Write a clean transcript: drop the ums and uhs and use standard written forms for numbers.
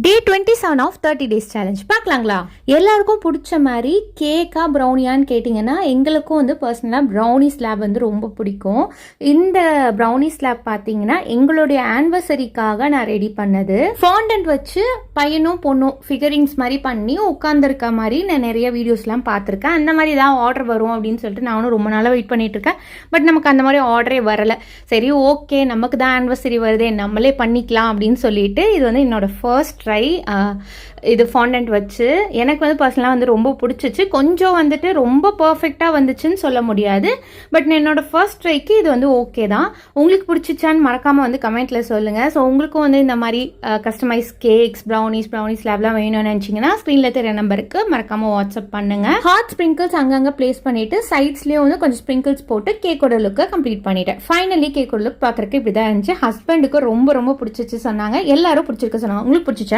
Day 27 of 30 days challenge பார்க்கலாங்களா? எல்லாருக்கும் பிடிச்ச மாதிரி கேக்கா ப்ரௌனியான்னு கேட்டிங்கன்னா எங்களுக்கும் வந்து பர்சனலாக ப்ரௌனி ஸ்லாப் வந்து ரொம்ப பிடிக்கும். இந்த ப்ரௌனி ஸ்லாப் பார்த்தீங்கன்னா எங்களுடைய ஆனிவர்சரிக்காக நான் ரெடி பண்ணது. ஃபாண்டன்ட் வச்சு பையனும் பொண்ணும் ஃபிகரிங்ஸ் மாதிரி பண்ணி உட்காந்துருக்க மாதிரி நான் நிறைய வீடியோஸ்லாம் பார்த்துருக்கேன். அந்த மாதிரி தான் ஆர்டர் வரும் அப்படின்னு சொல்லிட்டு நானும் ரொம்ப நாளாக வெயிட் பண்ணிட்டு இருக்கேன். பட் நமக்கு அந்த மாதிரி ஆர்டரே வரலை. சரி ஓகே, நமக்கு தான் ஆனிவர்சரி வருதே, நம்மளே பண்ணிக்கலாம் அப்படின்னு சொல்லிட்டு இது வந்து என்னோட ஃபர்ஸ்ட் ட்ரை. இது ஃபாண்டன்ட் வச்சு எனக்கு வந்து பர்சனலாக வந்து ரொம்ப பிடிச்சிச்சு. கொஞ்சம் வந்துட்டு ரொம்ப பர்ஃபெக்டாக வந்துச்சுன்னு சொல்ல முடியாது, பட் என்னோட ஃபர்ஸ்ட் ட்ரைக்கு இது வந்து ஓகே தான். உங்களுக்கு பிடிச்சிச்சான்னு மறக்காமல் வந்து கமெண்ட்டில் சொல்லுங்கள். ஸோ உங்களுக்கும் வந்து இந்த மாதிரி கஸ்டமைஸ் கேக்ஸ், ப்ரௌனி ஸ்லாப்லாம் வேணும்னு நினச்சிங்கன்னா ஸ்க்ரீனில் தெரிய நம்பருக்கு மறக்காமல் வாட்ஸ்அப் பண்ணுங்கள். ஹாட் ஸ்ப்ரிங்கிள்ஸ் அங்கங்கே ப்ளேஸ் பண்ணிவிட்டு சைட்ஸ்லேயும் வந்து கொஞ்சம் ஸ்ப்ரிங்கிள்ஸ் போட்டு கேக்கோட லுக்கை கம்ப்ளீட் பண்ணிட்டேன். ஃபைனலி கேக்கோட லுக் பார்க்குறக்கு இப்படி தான் இருந்துச்சு. ஹஸ்பண்டுக்கு ரொம்ப ரொம்ப பிடிச்சிச்சு சொன்னாங்க, எல்லாரும் பிடிச்சிருக்கு சொன்னாங்க. உங்களுக்கு பிடிச்சிச்சா?